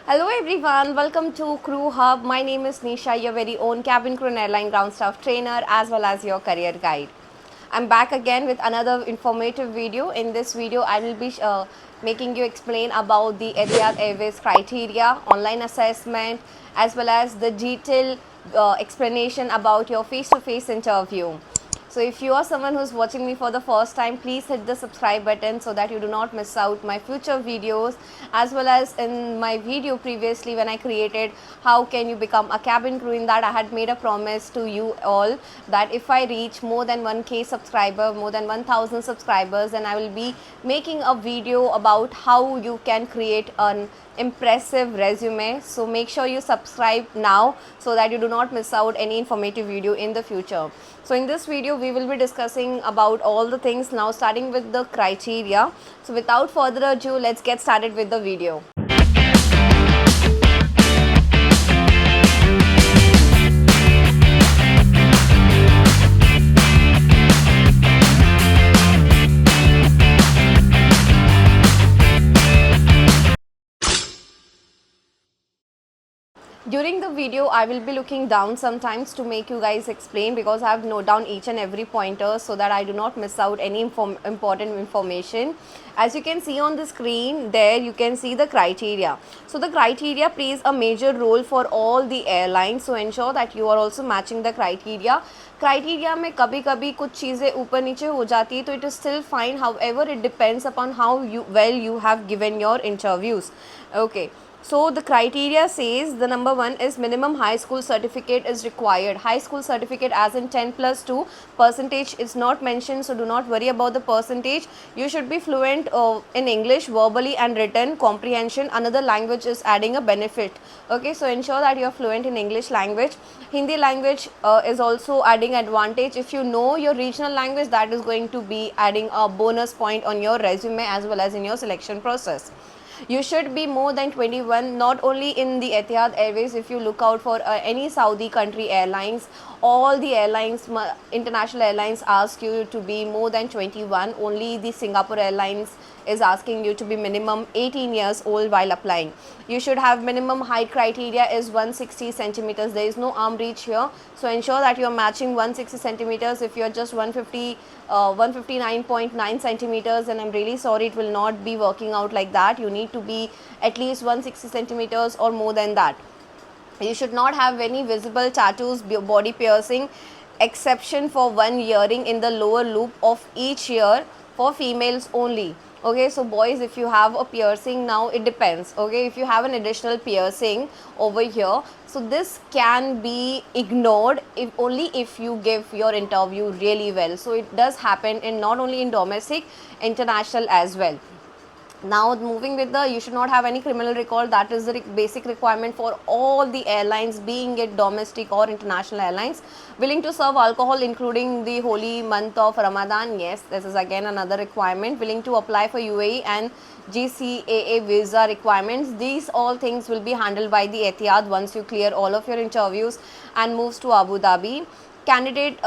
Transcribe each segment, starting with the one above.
Hello everyone, welcome to Crew Hub. My name is Nisha, your very own cabin crew and airline ground staff trainer as well as your career guide. I'm back again with another informative video. In this video, I will be making you explain about the Etihad Airways criteria, online assessment as well as the detailed explanation about your face-to-face interview. So if you are someone who's watching me for the first time, please hit the subscribe button so that you do not miss out my future videos, as well as in my video previously when I created how can you become a cabin crew. In that I had made a promise to you all that if I reach more than 1k subscriber, more than 1000 subscribers, then I will be making a video about how you can create an impressive resume. So make sure you subscribe now so that you do not miss out any informative video in the future. So in this video we will be discussing about all the things now, starting with the criteria. So without further ado, let's get started with the video. During the video, I will be looking down sometimes to make you guys explain, because I have noted down each and every pointer so that I do not miss out any important information. As you can see on the screen, there you can see the criteria. So the criteria plays a major role for all the airlines. So ensure that you are also matching the criteria. Criteria में कभी कभी कुछ चीज़ें ऊपर नीचे हो जाती है, तो it is still fine. However it depends upon how well you have given your interviews. Okay. So the criteria says the number one is minimum high school certificate is required. High school certificate as in 10+2. Percentage is not mentioned, so do not worry about the percentage. You should be fluent in English verbally and written comprehension. Another language is adding a benefit. Okay, so ensure that you are fluent in English language. Hindi language is also adding advantage. If you know your regional language, that is going to be adding a bonus point on your resume as well as in your selection process. You should be more than 21, not only in the Etihad Airways. If you look out for any Saudi country airlines, all the airlines, international airlines, ask you to be more than 21. Only the Singapore Airlines is asking you to be minimum 18 years old while applying. You should have minimum height criteria is 160 centimeters. There is no arm reach here, so ensure that you are matching 160 centimeters. If you are just 159.9 centimeters, and I'm really sorry, it will not be working out like that. You need to be at least 160 centimeters or more than that. You should not have any visible tattoos, body piercing, exception for one earring in the lower loop of each ear for females only. Okay, so boys, if you have a piercing, now it depends. Okay, if you have an additional piercing over here, so this can be ignored if you give your interview really well. So it does happen in not only in domestic, international as well. Now moving with you should not have any criminal record. That is the basic requirement for all the airlines, being it domestic or international airlines. Willing to serve alcohol including the holy month of Ramadan. Yes, this is again another requirement. Willing to apply for UAE and GCAA visa requirements. These all things will be handled by the Etihad once you clear all of your interviews and moves to Abu Dhabi. Candidate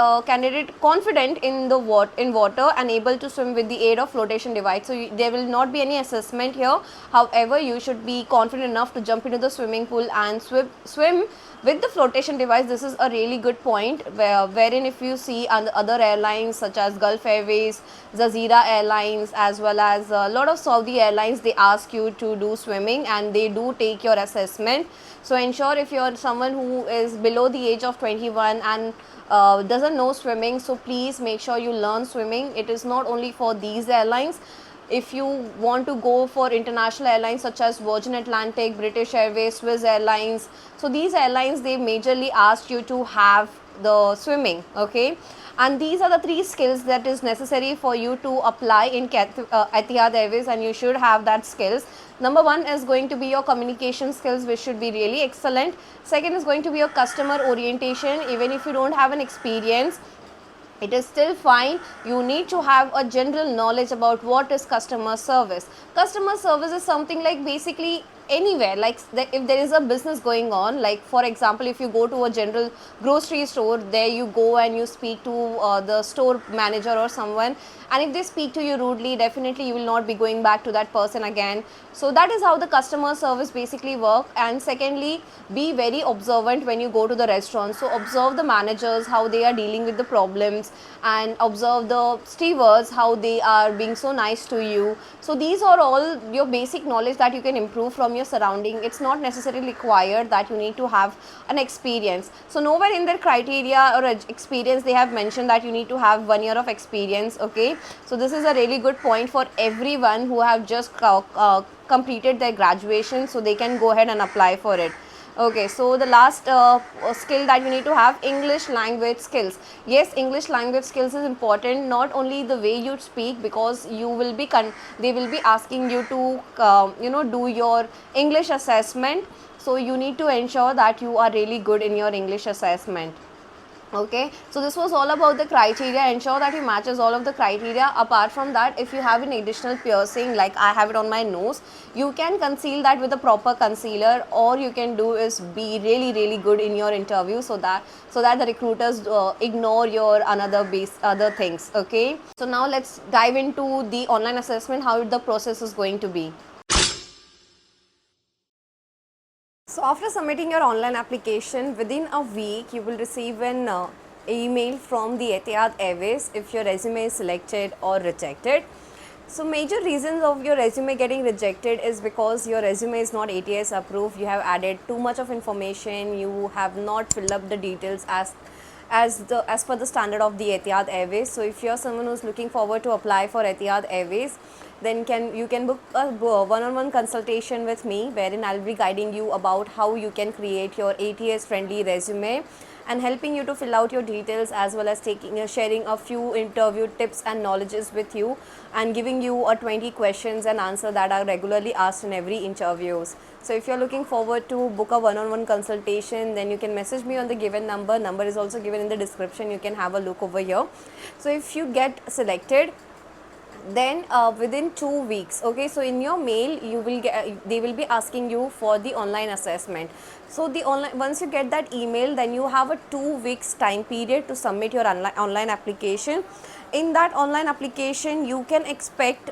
confident in water and able to swim with the aid of flotation device. So there will not be any assessment here. However, you should be confident enough to jump into the swimming pool and swim with the flotation device. This is a really good point, wherein if you see other airlines such as Gulf Airways, Jazeera Airlines, as well as a lot of Saudi airlines, they ask you to do swimming and they do take your assessment. So ensure if you are someone who is below the age of 21 and doesn't know swimming, so please make sure you learn swimming. It is not only for these airlines. If you want to go for international airlines such as Virgin Atlantic, British Airways, Swiss Airlines, so these airlines, they majorly ask you to have the swimming. Okay, and these are the 3 skills that is necessary for you to apply in Etihad Airways, and you should have that skills. Number 1 is going to be your communication skills, which should be really excellent. Second is going to be your customer orientation. Even if you don't have an experience, it is still fine. You need to have a general knowledge about what is customer service. Customer service is something like basically anywhere, like if there is a business going on, like for example if you go to a general grocery store, there you go and you speak to the store manager or someone, and if they speak to you rudely, definitely you will not be going back to that person again. So that is how the customer service basically work. And secondly, be very observant when you go to the restaurant. So observe the managers, how they are dealing with the problems, and observe the stewards, how they are being so nice to you. So these are all your basic knowledge that you can improve from your surrounding. It's not necessarily required that you need to have an experience. So nowhere in their criteria or experience they have mentioned that you need to have 1 year of experience. Okay, so this is a really good point for everyone who have just completed their graduation, so they can go ahead and apply for it. Okay, so the last skill that you need to have, English language skills. Yes, English language skills is important, not only the way you speak, because you will be they will be asking you to do your English assessment. So you need to ensure that you are really good in your English assessment. Okay, so this was all about the criteria. Ensure that you matches all of the criteria. Apart from that, if you have an additional piercing, like I have it on my nose, you can conceal that with a proper concealer, or you can do is be really good in your interview, so that the recruiters ignore your other things. Okay, so now let's dive into the online assessment, how the process is going to be. So after submitting your online application, within a week you will receive an email from the Etihad Airways if your resume is selected or rejected. So major reasons of your resume getting rejected is because your resume is not ATS approved, you have added too much of information, you have not filled up the details as per the standard of the Etihad Airways. So if you're someone who's looking forward to apply for Etihad Airways, then you can book a one-on-one consultation with me, wherein I'll be guiding you about how you can create your ATS friendly resume and helping you to fill out your details, as well as sharing a few interview tips and knowledges with you, and giving you 20 questions and answer that are regularly asked in every interviews. So if you're looking forward to book a one-on-one consultation, then you can message me on the given number. Number is also given in the description. You can have a look over here. So if you get selected, then within 2 weeks, okay, so in your mail you will get, they will be asking you for the online assessment. So once you get that email, then you have a 2 weeks time period to submit your online application. In that online application, you can expect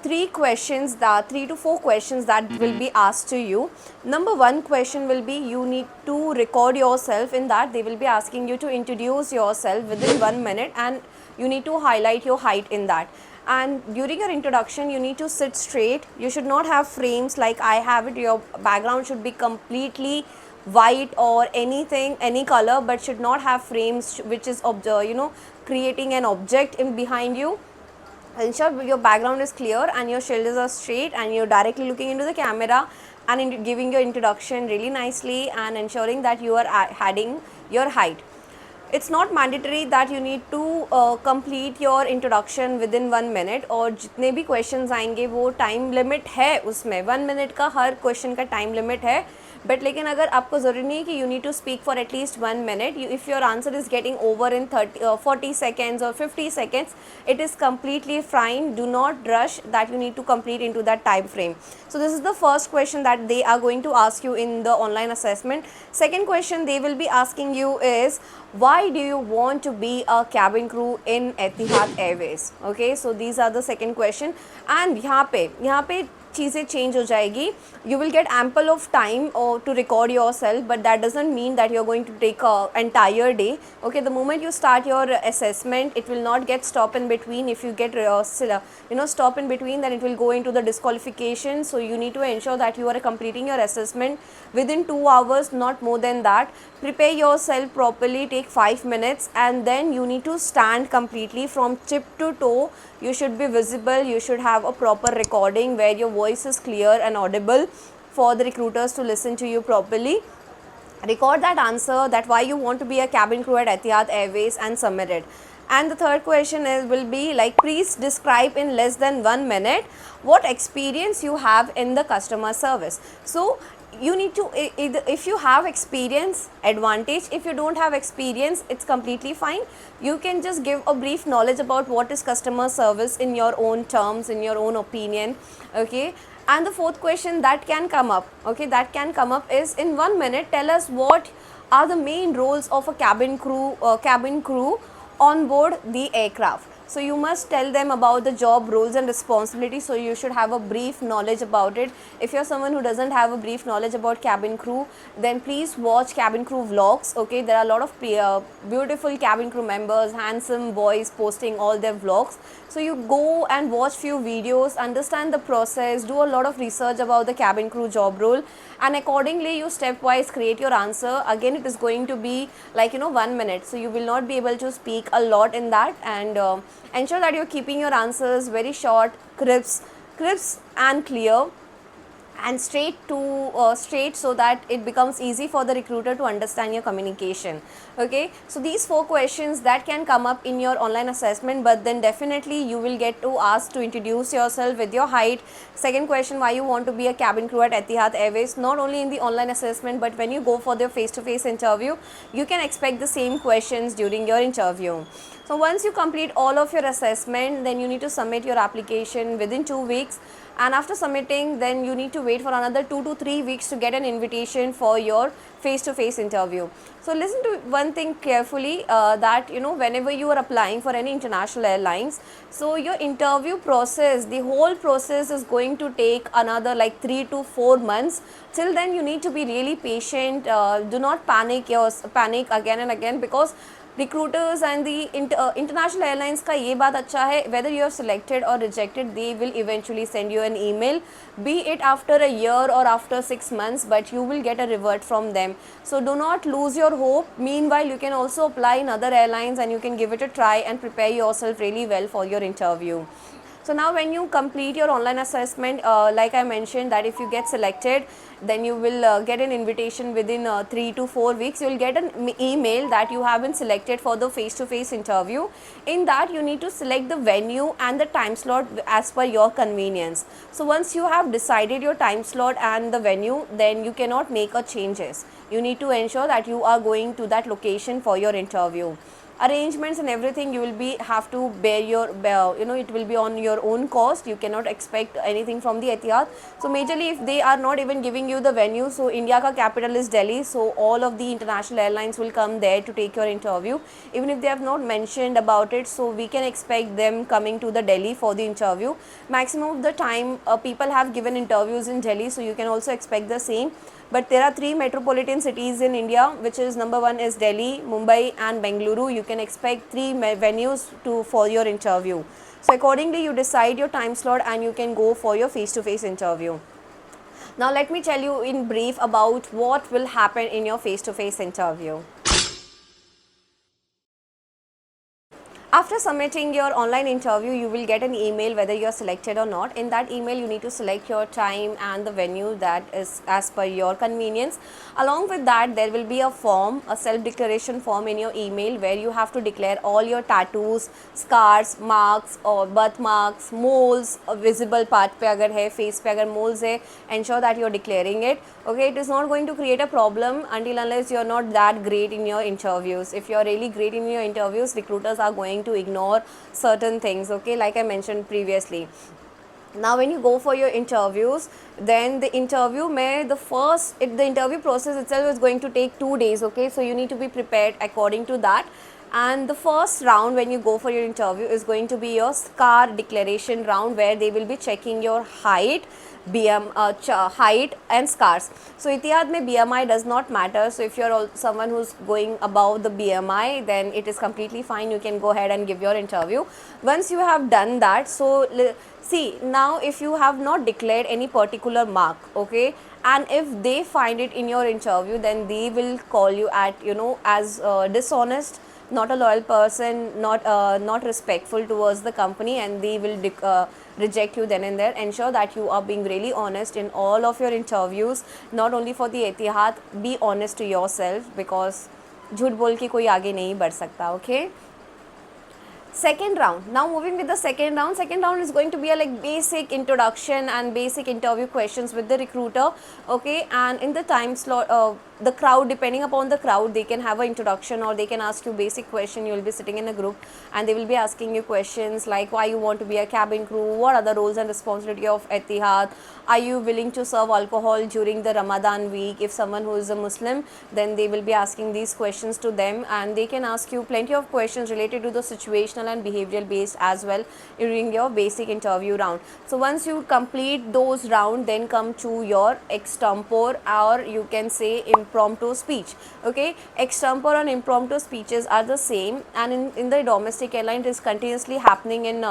3 to 4 questions that will be asked to you. Number 1 question will be, you need to record yourself. In that, they will be asking you to introduce yourself within 1 minute, and you need to highlight your height in that. And during your introduction, you need to sit straight. You should not have frames like I have it. Your background should be completely white or anything, any color, but should not have frames which is creating an object in behind you. Ensure your background is clear and your shoulders are straight, and you're directly looking into the camera and giving your introduction really nicely, and ensuring that you are adding your height. It's not mandatory that you need to complete your introduction within 1 minute, और जितने भी questions आएंगे वो time limit है उसमें, 1 minute का हर question का time limit है. बट लेकिन अगर आपको ज़रूरी नहीं कि you need to speak for at least 1 minute, if your answer is getting over in 40 seconds or 50 seconds, it is completely fine. Do not rush that you need to complete into that time frame. So this is the first question that they are going to ask you in the online assessment. Second question they will be asking you is, why do you want to be a cabin crew in Etihad Airways? Okay, so these are the second question. And यहाँ पे चीज़ें change हो जाएगी. You will get ample of time to record yourself, but that doesn't mean that you're going to take an entire day. Okay, the moment you start your assessment, it will not get stop in between. If you get stop in between, then it will go into the disqualification. So you need to ensure that you are completing your assessment within 2 hours, not more than that. Prepare yourself properly, take 5 minutes, and then you need to stand completely from tip to toe. You should be visible, you should have a proper recording where your voice is clear and audible for the recruiters to listen to you properly. Record that answer, that why you want to be a cabin crew at Etihad Airways, and submit it. And the third question will be like, please describe in less than 1 minute what experience you have in the customer service. So you need to, if you have experience, advantage. If you don't have experience, it's completely fine. You can just give a brief knowledge about what is customer service in your own terms, in your own opinion. Okay, And the fourth question that can come up, okay, that can come up is, in 1 minute tell us what are the main roles of a cabin crew on board the aircraft. So you must tell them about the job roles and responsibilities, so you should have a brief knowledge about it. If you're someone who doesn't have a brief knowledge about cabin crew, then please watch cabin crew vlogs, okay. There are a lot of beautiful cabin crew members, handsome boys posting all their vlogs. So you go and watch few videos, understand the process, do a lot of research about the cabin crew job role, and accordingly you stepwise create your answer. Again, it is going to be like 1 minute, so you will not be able to speak a lot in that, and ensure that you're keeping your answers very short, crisp and clear, and straight, so that it becomes easy for the recruiter to understand your communication, okay. So these 4 questions that can come up in your online assessment, but then definitely you will get to ask to introduce yourself with your height. Second question, why you want to be a cabin crew at Etihad Airways. Not only in the online assessment, but when you go for the face-to-face interview, you can expect the same questions during your interview. So once you complete all of your assessment, then you need to submit your application within 2 weeks, and after submitting, then you need to wait for another 2 to 3 weeks to get an invitation for your face-to-face interview. So listen to one thing carefully, that whenever you are applying for any international airlines, so your interview process, the whole process is going to take another like 3 to 4 months. Till then you need to be really patient. Do not panic again and again, because recruiters and the international airlines का ये बात अच्छा है, whether you are selected or rejected, they will eventually send you an email, be it after a year or after 6 months, but you will get a revert from them. So do not lose your hope. Meanwhile, you can also apply in other airlines and you can give it a try and prepare yourself really well for your interview. So now when you complete your online assessment, like I mentioned, that if you get selected, then you will get an invitation within 3 to 4 weeks. You will get an email that you have been selected for the face-to-face interview. In that, you need to select the venue and the time slot as per your convenience. So once you have decided your time slot and the venue, then you cannot make a changes. You need to ensure that you are going to that location for your interview. Arrangements and everything you will have to bear it will be on your own cost. You cannot expect anything from the Etihad. So majorly, if they are not even giving you the venue, so India ka capital is Delhi, so all of the international airlines will come there to take your interview. Even if they have not mentioned about it, so we can expect them coming to the Delhi for the interview. Maximum of the time people have given interviews in Delhi, so you can also expect the same. But there are 3 metropolitan cities in India, which is number 1 is Delhi, Mumbai and Bengaluru. You can expect 3 venues for your interview. So accordingly, you decide your time slot and you can go for your face-to-face interview. Now let me tell you in brief about what will happen in your face-to-face interview. After submitting your online interview, you will get an email whether you are selected or not. In that email, you need to select your time and the venue that is as per your convenience. Along with that, there will be a form, a self-declaration form in your email, where you have to declare all your tattoos, scars, marks or birthmarks, moles, visible part पे अगर है, face पे अगर moles है, ensure that you are declaring it. Okay, it is not going to create a problem until unless you are not that great in your interviews. If you are really great in your interviews, recruiters are going to ignore certain things, okay, like I mentioned previously. Now when you go for your interviews, then the interview the interview process itself is going to take 2 days, okay, so you need to be prepared according to that. And the first round when you go for your interview is going to be your scar declaration round, where they will be checking your height, height and scars. So Etihad mein BMI does not matter. So if you are someone who's going above the BMI, then it is completely fine. You can go ahead and give your interview. Once you have done that, so see, now if you have not declared any particular mark, okay, and if they find it in your interview, then they will call you at as dishonest, not a loyal person, not respectful towards the company, and they will reject you then and there. Ensure that you are being really honest in all of your interviews, not only for the Etihad. Be honest to yourself, because झूठ बोल के कोई आगे नहीं बढ़ सकता, okay. Second round. Now moving with the second round. Second round is going to be a like basic introduction and basic interview questions with the recruiter. Okay, and in the time slot, the crowd, depending upon the crowd, they can have an introduction or they can ask you basic question. You will be sitting in a group and they will be asking you questions like why you want to be a cabin crew, what are the roles and responsibility of Etihad, are you willing to serve alcohol during the Ramadan week. If someone who is a Muslim, then they will be asking these questions to them, and they can ask you plenty of questions related to the situational and behavioral based as well during your basic interview round. So once you complete those round, then come to your extempore, or you can say impromptu speech. Okay, extempore and impromptu speeches are the same, and in the domestic airline it is continuously happening in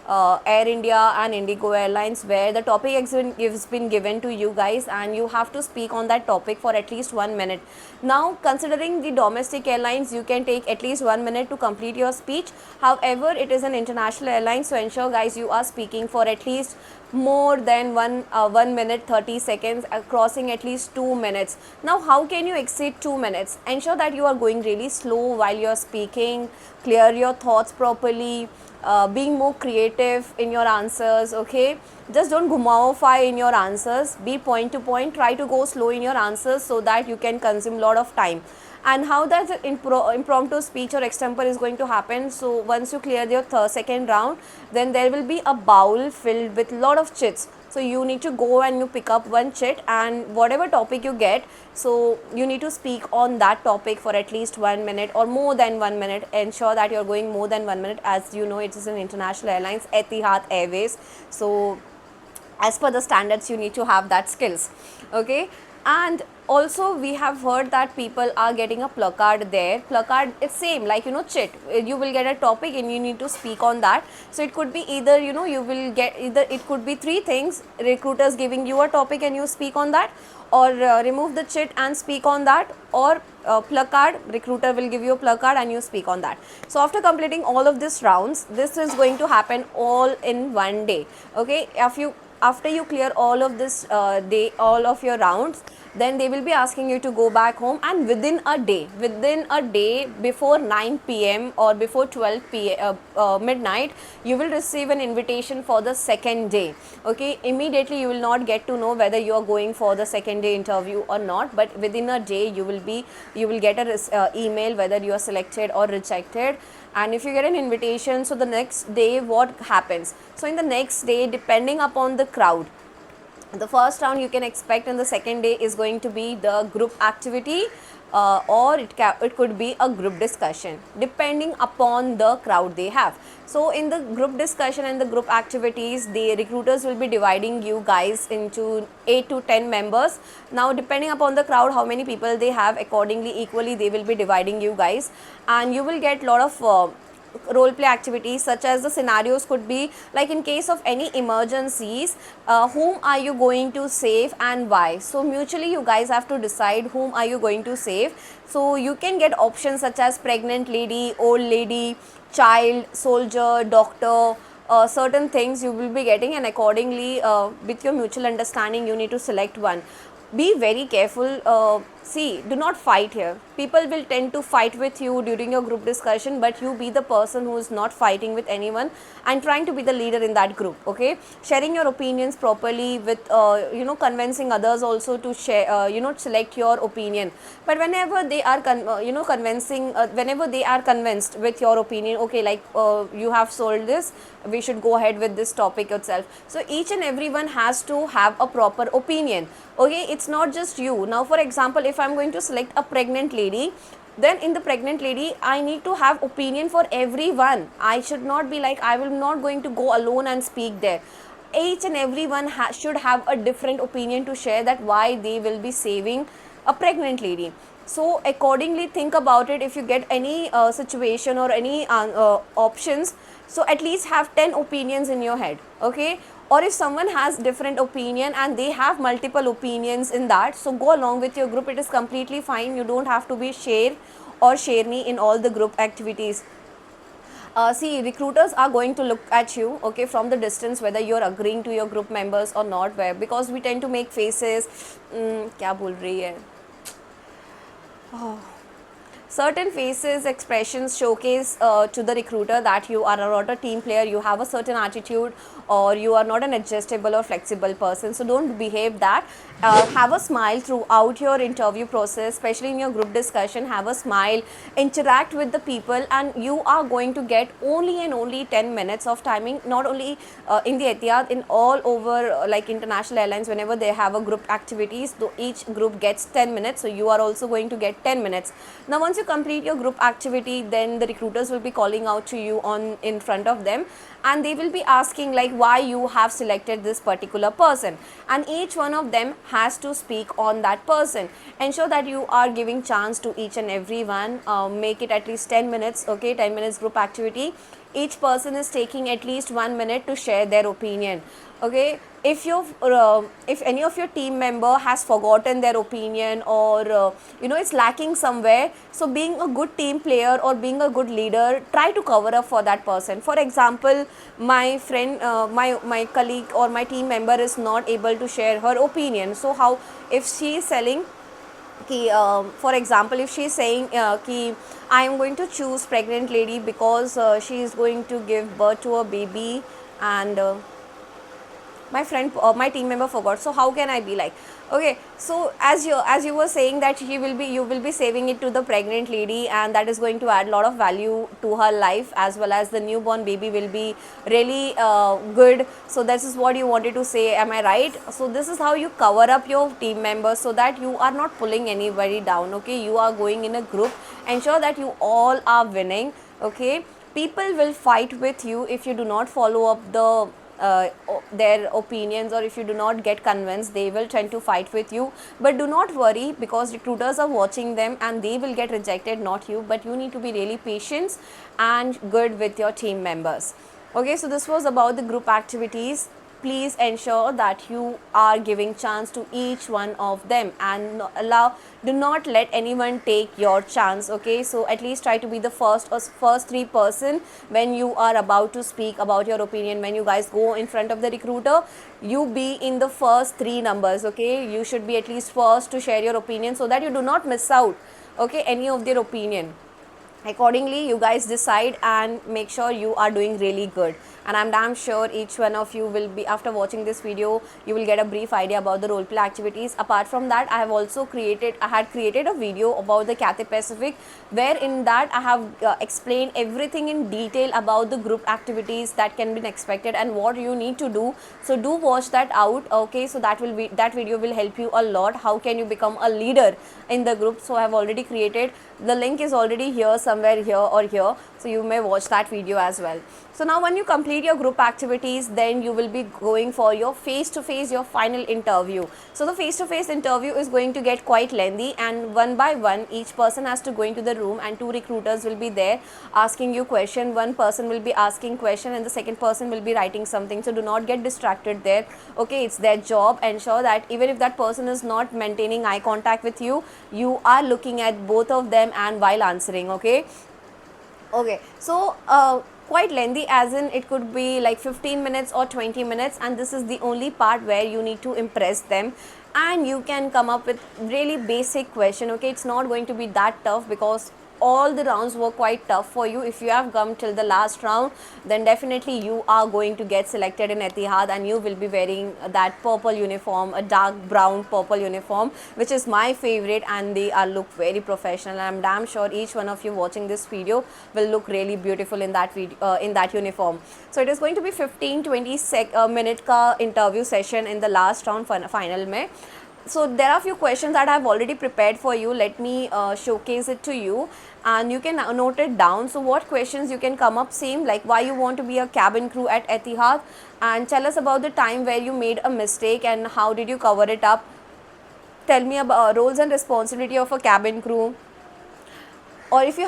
Air India and Indigo Airlines, where the topic has been given to you guys and you have to speak on that topic for at least 1 minute. Now considering the domestic airlines, you can take at least 1 minute to complete your speech. However, it is an international airline, so ensure guys you are speaking for at least more than 1 minute 30 seconds, crossing at least 2 minutes. Now how can you exceed 2 minutes? Ensure that you are going really slow while you are speaking, clear your thoughts properly, being more creative in your answers. Okay, just don't gumawify in your answers, be point to point, try to go slow in your answers so that you can consume lot of time. And how that impromptu speech or extempore is going to happen? So once you clear your second round, then there will be a bowl filled with lot of chits. So you need to go and you pick up one chit, and whatever topic you get, so you need to speak on that topic for at least 1 minute or more than 1 minute. Ensure that you're going more than 1 minute, as you know it is an international airlines, Etihad Airways. So as per the standards, you need to have that skills. Okay, and also we have heard that people are getting a placard there. Placard, it's same like chit. You will get a topic and you need to speak on that. So it could be either you will get either, it could be three things: recruiters giving you a topic and you speak on that, or remove the chit and speak on that, or placard, recruiter will give you a placard and you speak on that. So after completing all of these rounds, this is going to happen all in one day. Okay, after you clear all of this all of your rounds, then they will be asking you to go back home, and within a day before 9 p.m. or before 12 p.m. Midnight, you will receive an invitation for the second day. Okay, immediately you will not get to know whether you are going for the second day interview or not, but within a day you will get a email whether you are selected or rejected. And if you get an invitation, so the next day what happens? So in the next day, depending upon the crowd, the first round you can expect, and the second day is going to be the group activity, or it could be a group discussion depending upon the crowd they have. So in the group discussion and the group activities, the recruiters will be dividing you guys into 8 to 10 members. Now depending upon the crowd, how many people they have, accordingly equally they will be dividing you guys, and you will get lot of role play activities, such as the scenarios could be like, in case of any emergencies, whom are you going to save and why? So mutually you guys have to decide whom are you going to save. So you can get options such as pregnant lady, old lady, child, soldier, doctor, certain things you will be getting, and accordingly with your mutual understanding you need to select one. Be very careful. See, do not fight here. People will tend to fight with you during your group discussion, but you be the person who is not fighting with anyone and trying to be the leader in that group. Okay, sharing your opinions properly with convincing others also to share, select your opinion. But whenever they are convincing, whenever they are convinced with your opinion, okay, like you have sold this, we should go ahead with this topic itself. So each and everyone has to have a proper opinion. Okay, it's not just you. Now for example, if I'm going to select a pregnant lady, then in the pregnant lady I need to have opinion for everyone. I should not be like, I will not going to go alone and speak there. Each and everyone should have a different opinion to share, that why they will be saving a pregnant lady. So accordingly think about it. If you get any situation or any options, so at least have 10 opinions in your head. Okay, or if someone has different opinion and they have multiple opinions in that, so go along with your group. It is completely fine. You don't have to be sher or sherni in all the group activities. See, recruiters are going to look at you, okay, from the distance, whether you're agreeing to your group members or not, because we tend to make faces, kya bol rahi hai? Oh. certain faces expressions showcase to the recruiter that you are not a team player, you have a certain attitude, or you are not an adjustable or flexible person. So don't behave that. Have a smile throughout your interview process, especially in your group discussion. Have a smile, interact with the people, and you are going to get only and only 10 minutes of timing. Not only in the Etihad, in all over like international airlines, whenever they have a group activities, so each group gets 10 minutes, so you are also going to get 10 minutes. Now once you complete your group activity, then the recruiters will be calling out to you on in front of them, and they will be asking like why you have selected this particular person, and each one of them has to speak on that person. Ensure that you are giving chance to each and every one. Make it at least 10 minutes, okay, 10 minutes group activity. Each person is taking at least 1 minute to share their opinion, okay. If any of your team member has forgotten their opinion, or it's lacking somewhere, so being a good team player or being a good leader, try to cover up for that person. For example, my friend, my colleague or my team member is not able to share her opinion, so how, if she is selling कि for example, if she is saying कि I am going to choose pregnant lady because she is going to give birth to a baby, and my friend, my team member forgot, so how can I be like, okay. So as you were saying that you will be saving it to the pregnant lady, and that is going to add a lot of value to her life, as well as the newborn baby will be really good. So this is what you wanted to say, am I right? So this is how you cover up your team members, so that you are not pulling anybody down, okay. You are going in a group, ensure that you all are winning, okay. People will fight with you if you do not follow up their opinions, or if you do not get convinced, they will tend to fight with you. But do not worry, because recruiters are watching them and they will get rejected, not you. But you need to be really patient and good with your team members, okay. So this was about the group activities. Please ensure that you are giving chance to each one of them, and do not let anyone take your chance, okay. So at least try to be the first three person when you are about to speak about your opinion. When you guys go in front of the recruiter, you be in the first three numbers, okay. You should be at least first to share your opinion, so that you do not miss out, okay, any of their opinion. Accordingly, you guys decide and make sure you are doing really good. And I'm damn sure each one of you will be, after watching this video, you will get a brief idea about the role play activities. Apart from that, I had created a video about the Cathay Pacific, where in that I have explained everything in detail about the group activities that can be expected and what you need to do. So do watch that out, okay. So that video will help you a lot. How can you become a leader in the group? So I have already created, the link is already here, somewhere here or here, so you may watch that video as well. So now when you complete your group activities, then you will be going for your face-to-face, your final interview. So the face-to-face interview is going to get quite lengthy, and one by one each person has to go into the room, and two recruiters will be there asking you question. One person will be asking question and the second person will be writing something, so do not get distracted there, okay. It's their job. Ensure that even if that person is not maintaining eye contact with you, you are looking at both of them and while answering, okay. So quite lengthy, as in it could be like 15 minutes or 20 minutes, and this is the only part where you need to impress them, and you can come up with really basic question, okay. It's not going to be that tough, because all the rounds were quite tough for you. If you have come till the last round, then definitely you are going to get selected in Etihad, and you will be wearing that purple uniform, a dark brown purple uniform, which is my favorite, and they are look very professional. I'm damn sure each one of you watching this video will look really beautiful in that video, in that uniform. So it is going to be 15-20 minute ka interview session in the last round final mein. So there are a few questions that I have already prepared for you. Let me showcase it to you, and you can note it down. So what questions you can come up, same like why you want to be a cabin crew at Etihad, and tell us about the time where you made a mistake and how did you cover it up. Tell me about roles and responsibility of a cabin crew. Or if you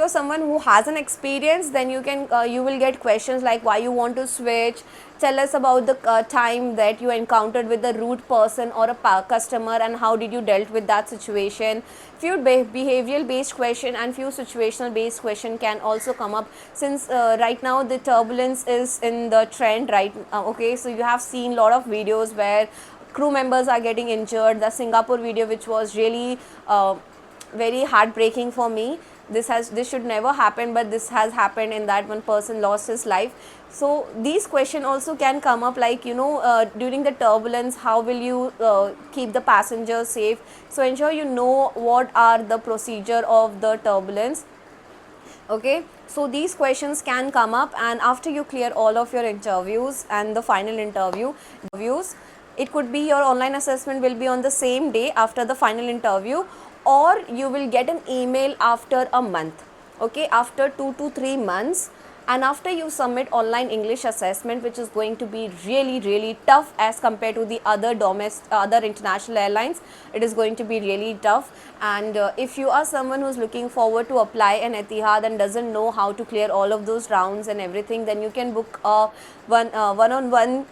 are someone who has an experience, then you will get questions like why you want to switch. Tell us about the time that you encountered with a rude person or a customer, and how did you dealt with that situation. Few behavioral based question and few situational based question can also come up, since right now the turbulence is in the trend, right. Okay, so you have seen a lot of videos where crew members are getting injured. The Singapore video, which was really very heartbreaking for me. This should never happen, but this has happened in that one person lost his life. So these questions also can come up, like during the turbulence, how will you keep the passengers safe? So ensure you know what are the procedure of the turbulence. Okay, so these questions can come up, and after you clear all of your interviews and the final interviews, it could be your online assessment will be on the same day after the final interview, or you will get an email after a month, okay, after 2 to 3 months. And after you submit online English assessment, which is going to be really tough as compared to the other international airlines, it is going to be really tough. And if you are someone who's looking forward to apply an Etihad and doesn't know how to clear all of those rounds and everything, then you can book a one-on-one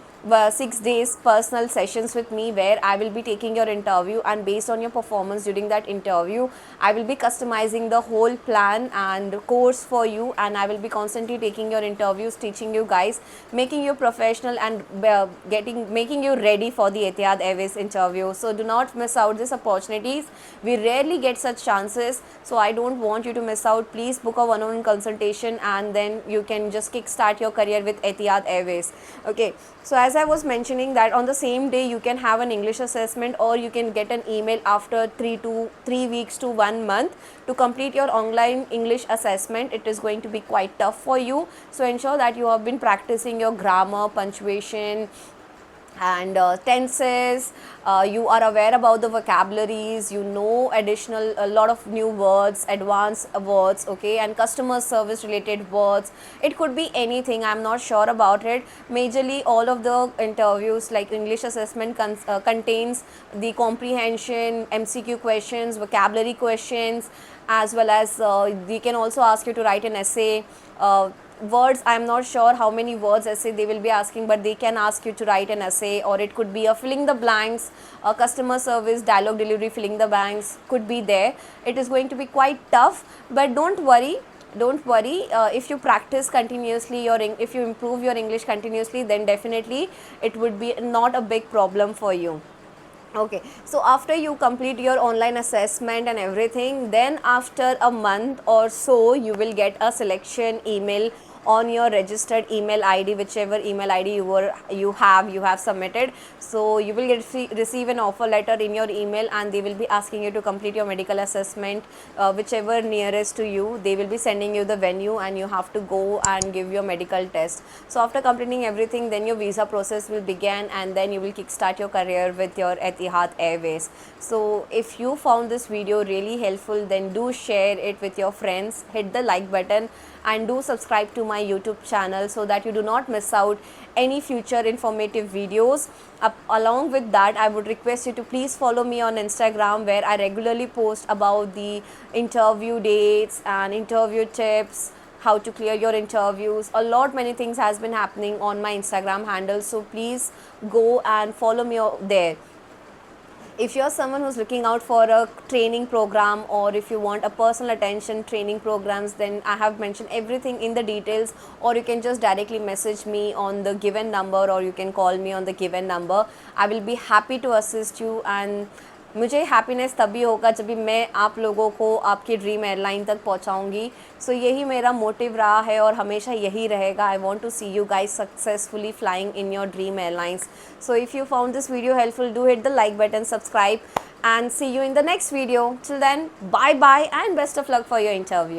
6 days personal sessions with me, where I will be taking your interview, and based on your performance during that interview, I will be customizing the whole plan and course for you, and I will be constantly taking your interviews, teaching you guys, making you professional, and making you ready for the Etihad Airways interview. So do not miss out these opportunities. We rarely get such chances, so I don't want you to miss out. Please book a one-on-one consultation, and then you can just kickstart your career with Etihad Airways. Okay, so as I was mentioning that on the same day you can have an English assessment, or you can get an email after 3 weeks to 1 month to complete your online English assessment. It is going to be quite tough for you, so ensure that you have been practicing your grammar, punctuation, and tenses. You are aware about the vocabularies, you know a lot of new words, advanced words, okay, and customer service related words. It could be anything, I'm not sure about it. Majorly all of the interviews, like English assessment, contains the comprehension, MCQ questions, vocabulary questions, as well as they can also ask you to write an essay. Words, I am not sure how many words essay they will be asking, but they can ask you to write an essay, or it could be a filling the blanks, a customer service, dialogue delivery, filling the blanks could be there. It is going to be quite tough, but don't worry. If you practice continuously, if you improve your English continuously, then definitely it would be not a big problem for you. Okay, so after you complete your online assessment and everything, then after a month or so, you will get a selection email on your registered email ID, whichever email ID you have submitted. So you will receive an offer letter in your email, and they will be asking you to complete your medical assessment, whichever nearest to you. They will be sending you the venue, and you have to go and give your medical test. So after completing everything, then your visa process will begin, and then you will kickstart your career with your Etihad Airways. So if you found this video really helpful, then do share it with your friends, hit the like button, and do subscribe to my YouTube channel, so that you do not miss out any future informative videos. Along with that, I would request you to please follow me on Instagram, where I regularly post about the interview dates and interview tips, how to clear your interviews. Many things has been happening on my Instagram handle, so please go and follow me there. If you're someone who's looking out for a training program, or if you want a personal attention training programs, then I have mentioned everything in the details, or you can just directly message me on the given number, or you can call me on the given number. I will be happy to assist you, and मुझे happiness तभी होगा जब भी मैं आप लोगों को आपकी ड्रीम एयरलाइन तक पहुंचाऊंगी. सो यही मेरा मोटिव रहा है और हमेशा यही रहेगा. I want to see you guys successfully flying in your dream airlines. So if you found this video helpful, do hit the like button, subscribe, and see you in the next video. Till then, bye bye and best of luck for your interview.